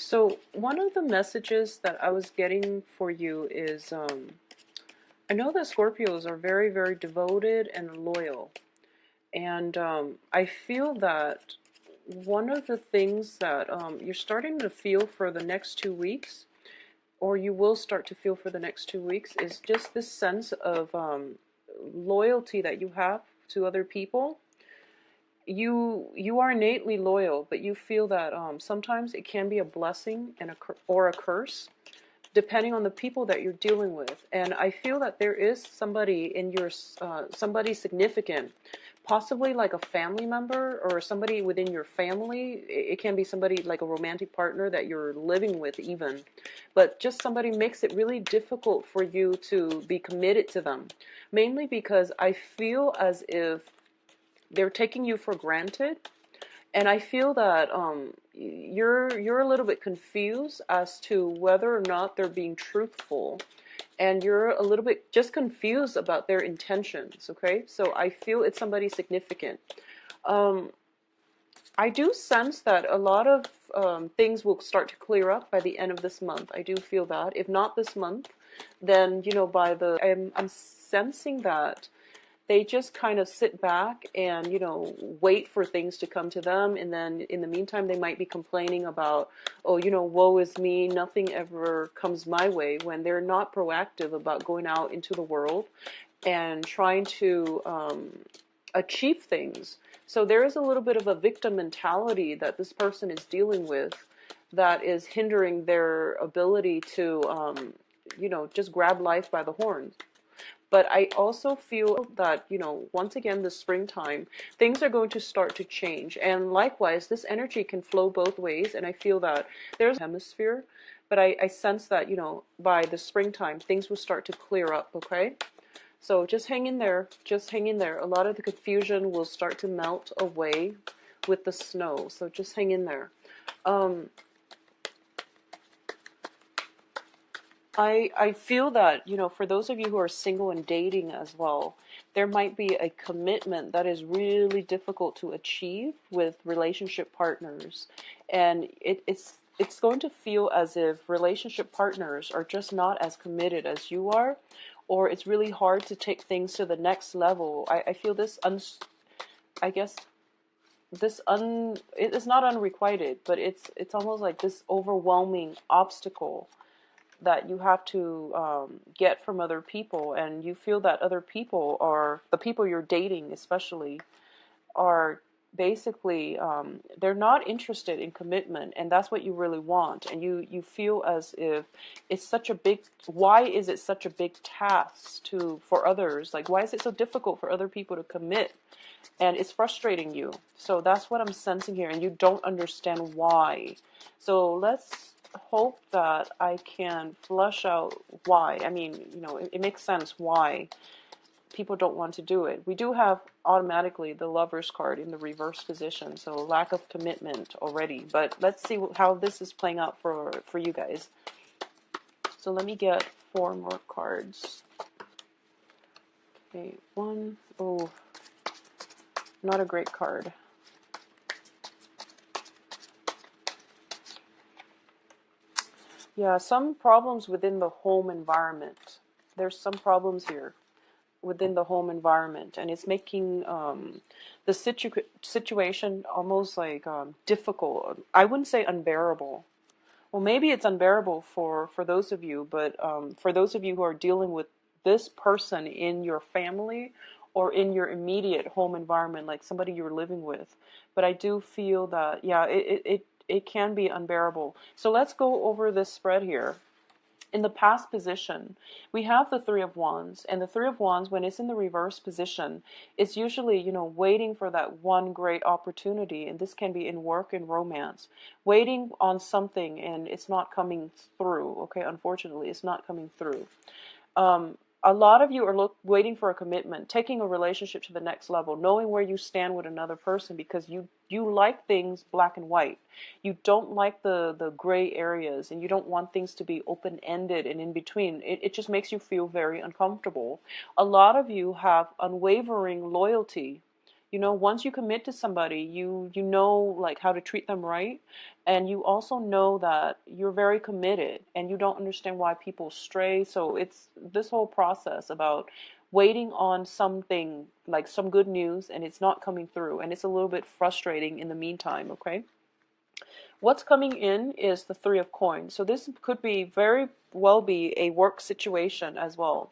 So one of the messages that I was getting for you is I know that Scorpios are very, very devoted and loyal. And I feel that one of the things that you're starting to feel for the next 2 weeks, or you will start to feel for the next 2 weeks, is just this sense of loyalty that you have to other people. You are innately loyal, but you feel that sometimes it can be a blessing and or a curse, depending on the people that you're dealing with. And I feel that there is somebody in your somebody significant, possibly like a family member or somebody within your family. It can be somebody like a romantic partner that you're living with even, but just somebody makes it really difficult for you to be committed to them, mainly because I feel as if they're taking you for granted. And I feel that you're a little bit confused as to whether or not they're being truthful, and you're a little bit just confused about their intentions. Okay, so I feel it's somebody significant. Um, I do sense that a lot of things will start to clear up by the end of this month. I do feel that. If not this month, then by I'm sensing that they just kind of sit back and wait for things to come to them, and then in the meantime they might be complaining about, oh, woe is me, nothing ever comes my way, when they're not proactive about going out into the world and trying to achieve things. So there is a little bit of a victim mentality that this person is dealing with that is hindering their ability to just grab life by the horns. But I also feel that, once again, this springtime, things are going to start to change. And likewise, this energy can flow both ways. And I feel that there's a hemisphere, but I sense that, by the springtime, things will start to clear up, okay? So just hang in there. Just hang in there. A lot of the confusion will start to melt away with the snow. So just hang in there. Um, I feel that, for those of you who are single and dating as well, there might be a commitment that is really difficult to achieve with relationship partners. And it's going to feel as if relationship partners are just not as committed as you are, or it's really hard to take things to the next level. I feel this, I guess, it is not unrequited, but it's almost like this overwhelming obstacle that you have to get from other people, and you feel that other people, or the people you're dating especially, are basically they're not interested in commitment, and that's what you really want. And you feel as if it's such a big, why is it such a big task for others, like why is it so difficult for other people to commit, and it's frustrating you. So that's what I'm sensing here, and you don't understand why. So let's hope that I can flush out why. I mean, it makes sense why people don't want to do it. We do have automatically the Lover's card in the reverse position, so lack of commitment already. But let's see how this is playing out for you guys. So let me get 4 more cards. Okay, one. Oh, not a great card. Yeah, some problems within the home environment. There's some problems here within the home environment, and it's making the situation almost like difficult. I wouldn't say unbearable. Well, maybe it's unbearable for those of you, but for those of you who are dealing with this person in your family or in your immediate home environment, like somebody you're living with. But I do feel that, yeah, it can be unbearable. So let's go over this spread here. In the past position, we have the Three of Wands, and the Three of Wands, when it's in the reverse position, it's usually, waiting for that one great opportunity, and this can be in work and romance, waiting on something, and it's not coming through, okay? Unfortunately, it's not coming through. A lot of you are waiting for a commitment, taking a relationship to the next level, knowing where you stand with another person, because you like things black and white. You don't like the gray areas, and you don't want things to be open-ended and in between. It just makes you feel very uncomfortable. A lot of you have unwavering loyalty. You know, once you commit to somebody, you know like how to treat them right, and you also know that you're very committed, and you don't understand why people stray. So it's this whole process about waiting on something like some good news, and it's not coming through, and it's a little bit frustrating in the meantime, okay? What's coming in is the Three of Coins. So this could be very well be a work situation as well.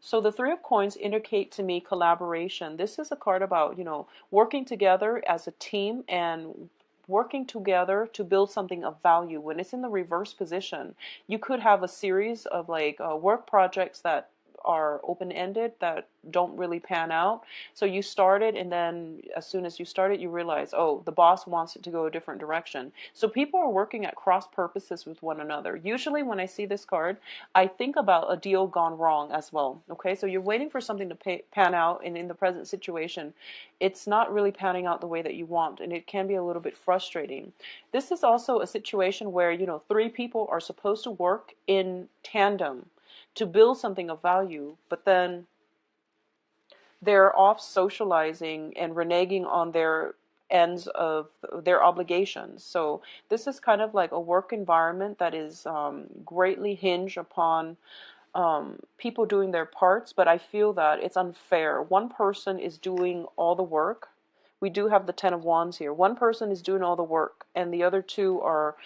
So the Three of Coins indicate to me collaboration. This is a card about, you know, working together as a team and working together to build something of value. When it's in the reverse position, you could have a series of like work projects that are open-ended that don't really pan out. So you started, and then as soon as you started, you realize, oh, the boss wants it to go a different direction. So people are working at cross purposes with one another. Usually when I see this card, I think about a deal gone wrong as well. Okay, so you're waiting for something to pan out, and in the present situation, it's not really panning out the way that you want, and it can be a little bit frustrating. This is also a situation where, you know, three people are supposed to work in tandem to build something of value, but then they're off socializing and reneging on their ends of their obligations. So this is kind of like a work environment that is greatly hinged upon people doing their parts, but I feel that it's unfair. One person is doing all the work. We do have the Ten of Wands here. One person is doing all the work, and the other two are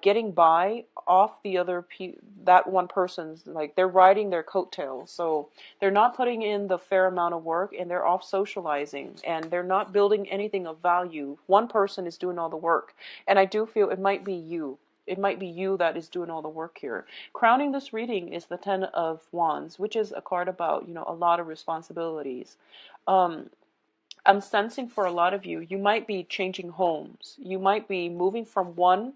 getting by off the other that one person's, like they're riding their coattails. So they're not putting in the fair amount of work, and they're off socializing, and they're not building anything of value. One person is doing all the work, and I do feel it might be you. It might be you that is doing all the work here. Crowning this reading is the Ten of Wands, which is a card about, you know, a lot of responsibilities. I'm sensing for a lot of you, you might be changing homes. You might be moving from one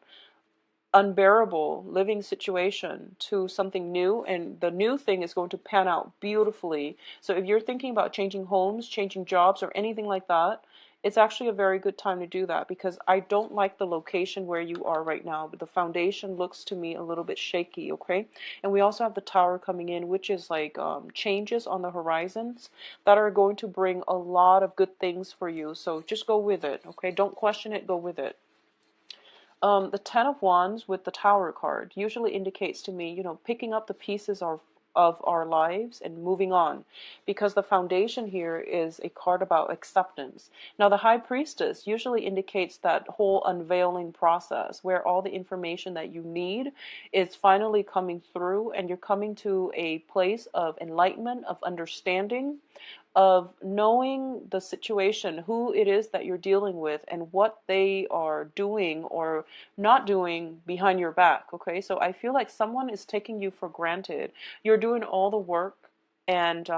unbearable living situation to something new, and the new thing is going to pan out beautifully. So if you're thinking about changing homes, changing jobs, or anything like that, it's actually a very good time to do that, because I don't like the location where you are right now. But the foundation looks to me a little bit shaky, okay? And we also have the Tower coming in, which is like changes on the horizons that are going to bring a lot of good things for you. So just go with it, okay? Don't question it, go with it. The Ten of Wands with the Tower card usually indicates to me, you know, picking up the pieces of our lives and moving on, because the foundation here is a card about acceptance. Now, the High Priestess usually indicates that whole unveiling process where all the information that you need is finally coming through, and you're coming to a place of enlightenment, of understanding, of knowing the situation, who it is that you're dealing with, and what they are doing or not doing behind your back, okay? So I feel like someone is taking you for granted. You're doing all the work, and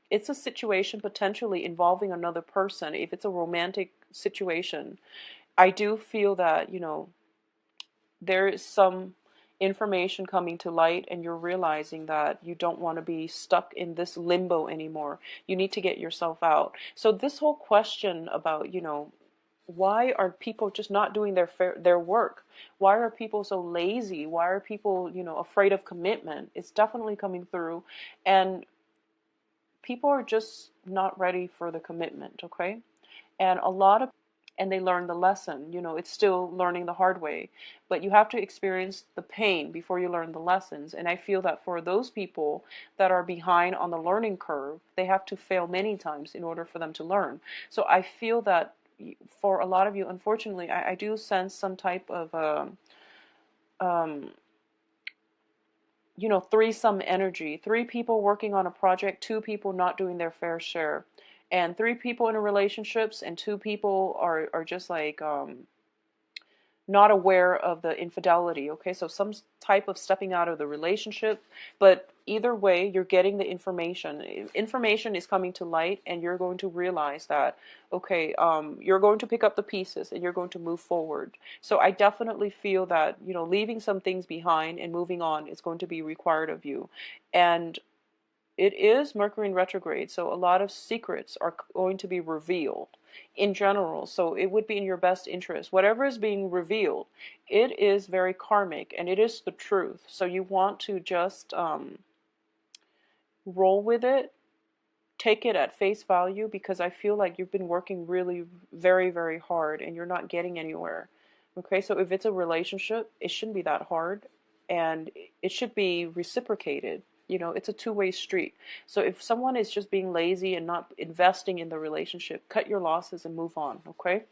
it's a situation potentially involving another person. If it's a romantic situation, I do feel that, you know, there is some information coming to light, and you're realizing that you don't want to be stuck in this limbo anymore. You need to get yourself out. So this whole question about, you know, why are people just not doing their work? Why are people so lazy? Why are people, you know, afraid of commitment? It's definitely coming through, and people are just not ready for the commitment, okay? And a lot of, and they learn the lesson. You know, it's still learning the hard way, but you have to experience the pain before you learn the lessons. And I feel that for those people that are behind on the learning curve, they have to fail many times in order for them to learn. So I feel that for a lot of you, unfortunately, I do sense some type of you know, threesome energy. Three people working on a project, two people not doing their fair share, and three people in a relationships, and two people are just like not aware of the infidelity, okay? So some type of stepping out of the relationship, but either way, you're getting the information. Information is coming to light, and you're going to realize that, okay, you're going to pick up the pieces, and you're going to move forward. So I definitely feel that, you know, leaving some things behind and moving on is going to be required of you. And it is Mercury in retrograde, so a lot of secrets are going to be revealed in general. So it would be in your best interest. Whatever is being revealed, it is very karmic, and it is the truth. So you want to just roll with it, take it at face value, because I feel like you've been working really very, very hard and you're not getting anywhere. Okay, so if it's a relationship, it shouldn't be that hard, and it should be reciprocated. You know, it's a two-way street. So if someone is just being lazy and not investing in the relationship, cut your losses and move on, okay?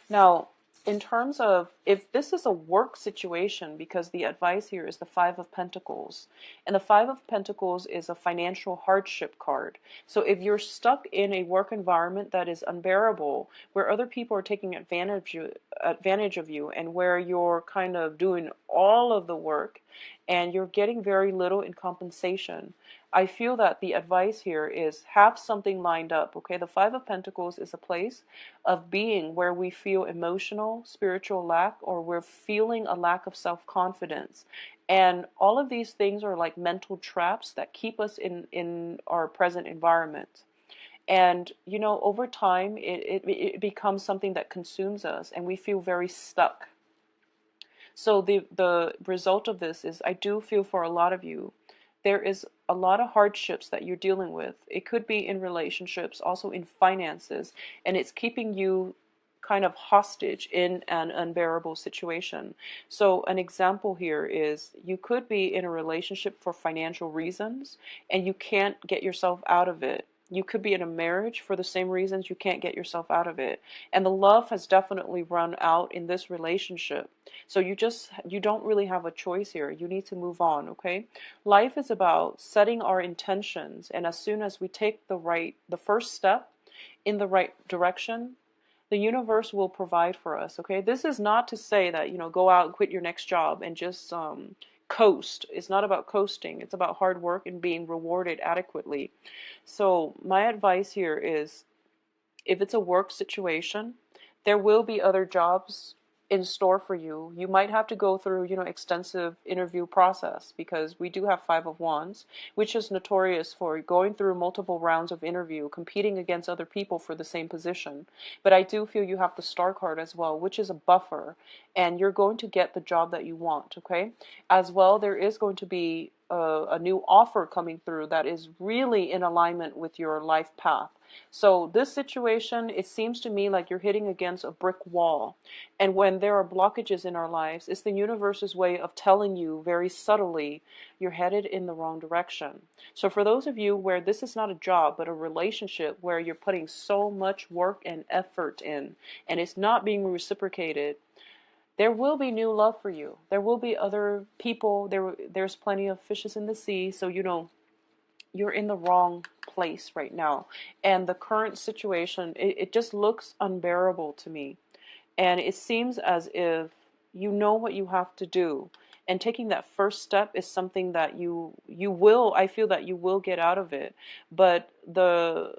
Now, in terms of if this is a work situation, because the advice here is the Five of Pentacles, and the Five of Pentacles is a financial hardship card. So if you're stuck in a work environment that is unbearable, where other people are taking advantage of you, and where you're kind of doing all of the work and you're getting very little in compensation, I feel that the advice here is have something lined up, okay? The Five of Pentacles is a place of being where we feel emotional, spiritual lack, or we're feeling a lack of self-confidence. And all of these things are like mental traps that keep us in our present environment. And, you know, over time, it becomes something that consumes us, and we feel very stuck. So the result of this is I do feel for a lot of you, there is a lot of hardships that you're dealing with. It could be in relationships, also in finances, and it's keeping you kind of hostage in an unbearable situation. So an example here is you could be in a relationship for financial reasons and you can't get yourself out of it. You could be in a marriage for the same reasons you can't get yourself out of it. And the love has definitely run out in this relationship. So you don't really have a choice here. You need to move on, okay? Life is about setting our intentions, and as soon as we take the first step in the right direction, the universe will provide for us, okay? This is not to say that, you know, go out and quit your next job and just coast. It's not about coasting. It's about hard work and being rewarded adequately. So my advice here is, if it's a work situation, there will be other jobs in store for you. You might have to go through, you know, extensive interview process, because we do have Five of Wands, which is notorious for going through multiple rounds of interview, competing against other people for the same position. But I do feel you have the Star card as well, which is a buffer, and you're going to get the job that you want, okay? As well, there is going to be a new offer coming through that is really in alignment with your life path. So this situation, it seems to me like you're hitting against a brick wall. And when there are blockages in our lives, it's the universe's way of telling you very subtly you're headed in the wrong direction. So for those of you where this is not a job, but a relationship where you're putting so much work and effort in, and it's not being reciprocated, there will be new love for you. There will be other people. There's plenty of fishes in the sea. So, you know, you're in the wrong place right now. And the current situation, it just looks unbearable to me. And it seems as if you know what you have to do. And taking that first step is something that I feel that you will get out of it. But the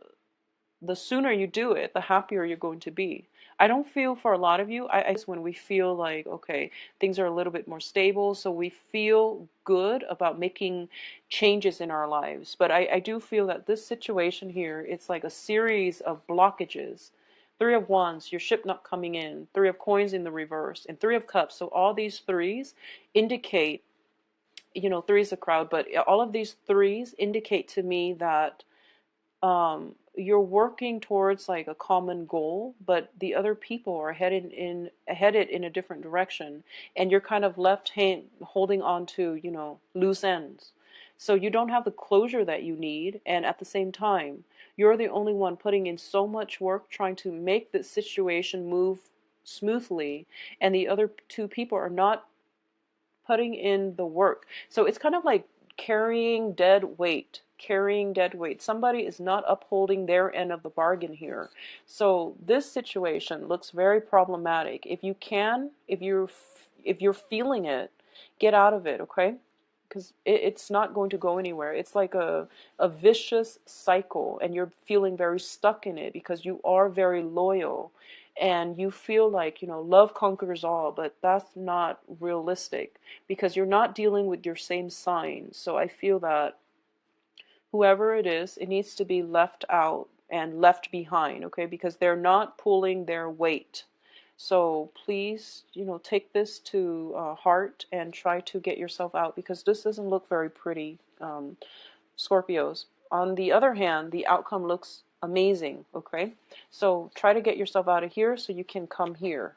sooner you do it, the happier you're going to be. I don't feel for a lot of you, I when we feel like, okay, things are a little bit more stable, so we feel good about making changes in our lives. But I do feel that this situation here, it's like a series of blockages. Three of Wands, your ship not coming in. Three of Coins in the reverse. And Three of Cups. So all these threes indicate, you know, three is a crowd, but all of these threes indicate to me that you're working towards like a common goal, but the other people are headed in a different direction, and you're kind of holding on to, you know, loose ends. So you don't have the closure that you need, and at the same time, you're the only one putting in so much work trying to make this situation move smoothly, and the other two people are not putting in the work. So it's kind of like carrying dead weight. Somebody is not upholding their end of the bargain here. So this situation looks very problematic. If you're feeling it, get out of it, okay? Because it's not going to go anywhere. It's like a vicious cycle, and you're feeling very stuck in it because you are very loyal. And you feel like, you know, love conquers all, but that's not realistic because you're not dealing with your same sign. So I feel that whoever it is, it needs to be left out and left behind, okay? Because they're not pulling their weight. So please, you know, take this to heart and try to get yourself out, because this doesn't look very pretty, Scorpios. on the other hand, the outcome looks amazing, okay? So try to get yourself out of here so you can come here.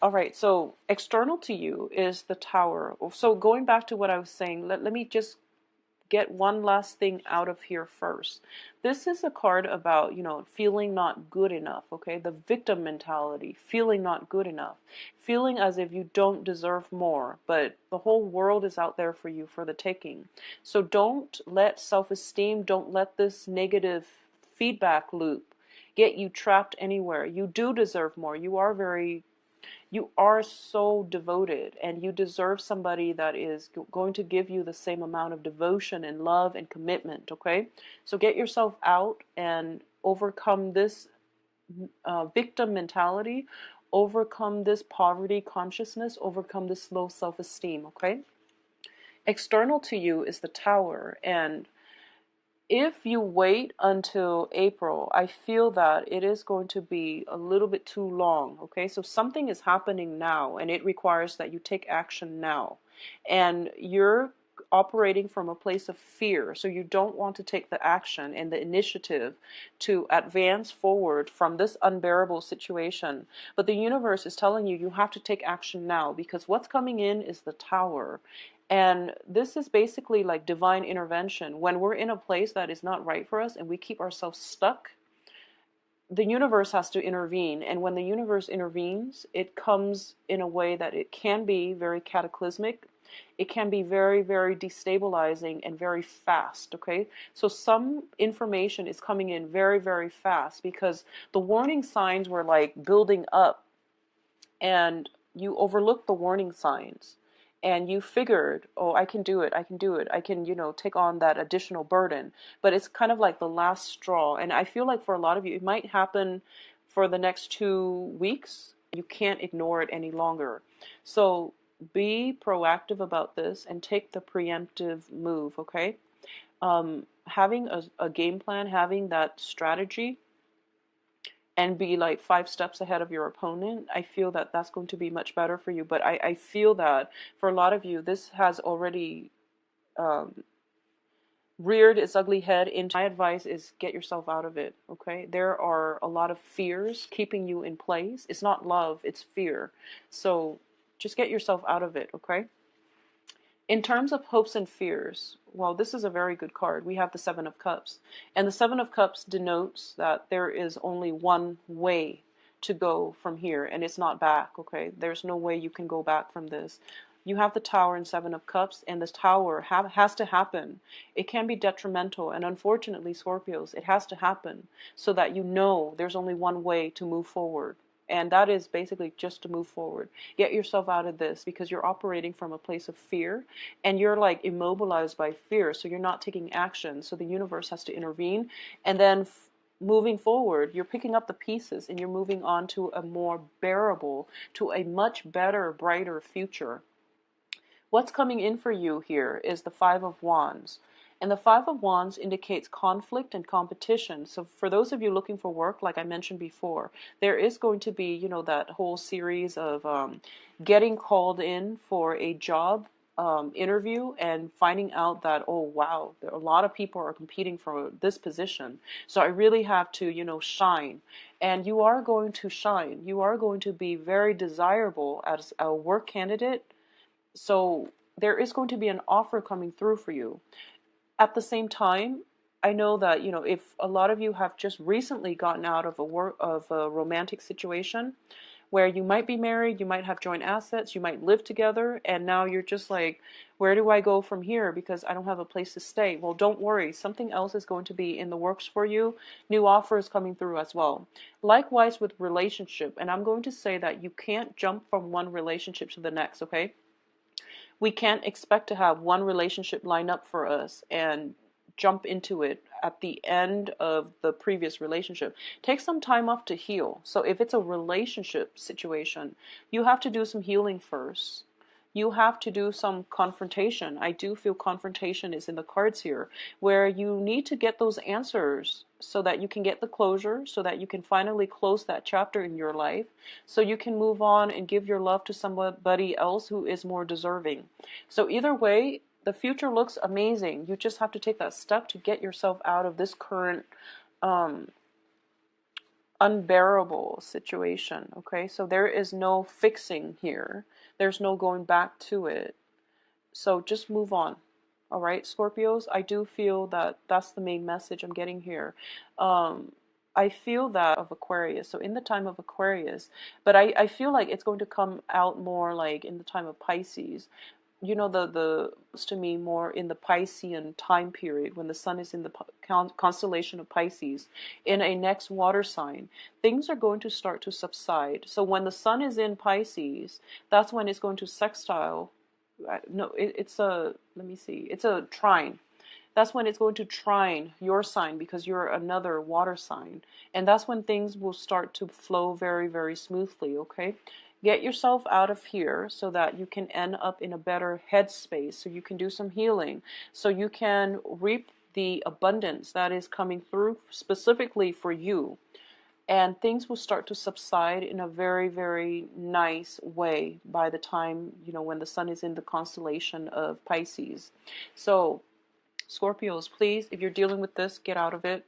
All right, so external to you is the Tower. So going back to what I was saying, let me just get one last thing out of here first. This is a card about, feeling not good enough, okay? The victim mentality, feeling not good enough, feeling as if you don't deserve more, but the whole world is out there for you for the taking. So don't let self-esteem, don't let this negative feedback loop get you trapped anywhere. You do deserve more. You are so devoted, and you deserve somebody that is going to give you the same amount of devotion and love and commitment, okay? So get yourself out and overcome this victim mentality, overcome this poverty consciousness, overcome this low self-esteem, okay? External to you is the Tower, and if you wait until April, I feel that it is going to be a little bit too long, okay? So something is happening now, and it requires that you take action now. And you're operating from a place of fear, so you don't want to take the action and the initiative to advance forward from this unbearable situation. But the universe is telling you have to take action now, because what's coming in is the Tower. And this is basically like divine intervention. When we're in a place that is not right for us and we keep ourselves stuck, the universe has to intervene. And when the universe intervenes, it comes in a way that it can be very cataclysmic. It can be very, very destabilizing and very fast, okay? So some information is coming in very, very fast because the warning signs were like building up, and you overlooked the warning signs. And you figured, oh, I can do it, I can do it, I can, take on that additional burden. But it's kind of like the last straw. And I feel like for a lot of you, it might happen for the next 2 weeks. You can't ignore it any longer. So be proactive about this and take the preemptive move, okay? Having a game plan, having that strategy, and be like 5 steps ahead of your opponent, I feel that that's going to be much better for you. But I feel that for a lot of you, this has already reared its ugly head into. My advice is get yourself out of it, okay? There are a lot of fears keeping you in place. It's not love, it's fear. So just get yourself out of it, okay? In terms of hopes and fears, well, this is a very good card. We have the Seven of Cups. And the Seven of Cups denotes that there is only one way to go from here, and it's not back, okay? There's no way you can go back from this. You have the Tower and Seven of Cups, and this Tower has to happen. It can be detrimental, and unfortunately, Scorpios, it has to happen so that you know there's only one way to move forward. And that is basically just to move forward. Get yourself out of this, because you're operating from a place of fear and you're like immobilized by fear. So you're not taking action. So the universe has to intervene. And then moving forward, you're picking up the pieces and you're moving on to a more bearable, to a much better, brighter future. What's coming in for you here is the Five of Wands. And the Five of Wands indicates conflict and competition. So for those of you looking for work, like I mentioned before, there is going to be, that whole series of getting called in for a job interview and finding out that, oh, wow, a lot of people are competing for this position. So I really have to, shine. And you are going to shine. You are going to be very desirable as a work candidate. So there is going to be an offer coming through for you. At the same time, I know that, if a lot of you have just recently gotten out of a romantic situation where you might be married, you might have joint assets, you might live together, and now you're just like, where do I go from here because I don't have a place to stay? Well, don't worry. Something else is going to be in the works for you. New offers coming through as well. Likewise with relationship, and I'm going to say that you can't jump from one relationship to the next, okay? We can't expect to have one relationship line up for us and jump into it at the end of the previous relationship. Take some time off to heal. So if it's a relationship situation, you have to do some healing first. You have to do some confrontation. I do feel confrontation is in the cards here, where you need to get those answers so that you can get the closure, so that you can finally close that chapter in your life, so you can move on and give your love to somebody else who is more deserving. So either way, The future looks amazing. You just have to take that step to get yourself out of this current um, unbearable situation. Okay, so there is no fixing here. There's no going back to it. So just move on. All right, Scorpios, I do feel that that's the main message I'm getting here. I feel that of Aquarius. So in the time of Aquarius, but I feel like it's going to come out more like in the time of Pisces. You know, the to me more in the Piscean time period when the sun is in the constellation of Pisces in a next water sign, things are going to start to subside. So when the sun is in Pisces, that's when it's going to sextile. No, it's a, let me see, it's a trine. That's when it's going to trine your sign because you're another water sign. And that's when things will start to flow very, very smoothly, okay? Get yourself out of here so that you can end up in a better headspace, so you can do some healing, so you can reap the abundance that is coming through specifically for you. And things will start to subside in a very, very nice way by the time, you know, when the sun is in the constellation of Pisces. So Scorpios, please, if you're dealing with this, get out of it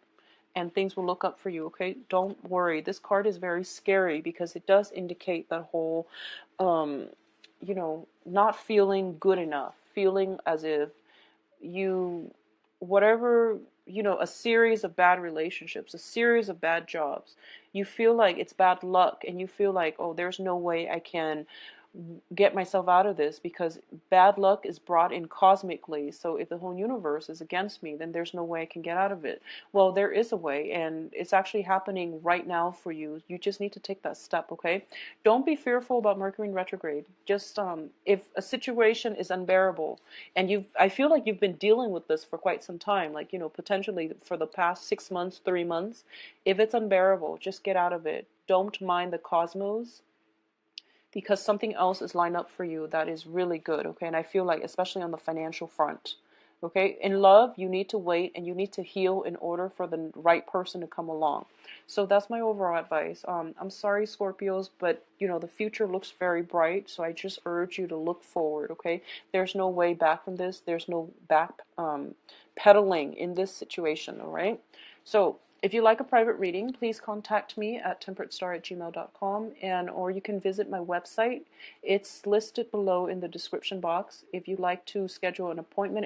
and things will look up for you, okay? Don't worry. This card is very scary because it does indicate that whole, you know, not feeling good enough, feeling as if you, whatever, you know, a series of bad relationships, a series of bad jobs, you feel like it's bad luck and you feel like, oh, there's no way I can get myself out of this because bad luck is brought in cosmically. So if the whole universe is against me, then there's no way I can get out of it. Well, there is a way, and it's actually happening right now for you. You just need to take that step, okay? Don't be fearful about Mercury in retrograde. Just if a situation is unbearable, and I feel like you've been dealing with this for quite some time, like, you know, potentially for the past 6 months, 3 months. If it's unbearable, just get out of it. Don't mind the cosmos, because something else is lined up for you that is really good, okay? And I feel like, especially on the financial front, okay? In love, you need to wait and you need to heal in order for the right person to come along. So that's my overall advice. I'm sorry, Scorpios, but, you know, the future looks very bright, so I just urge you to look forward, okay? There's no way back from this. There's no back pedaling in this situation, all right? So if you like a private reading, please contact me at temperatestar@gmail.com, or you can visit my website. It's listed below in the description box. If you'd like to schedule an appointment,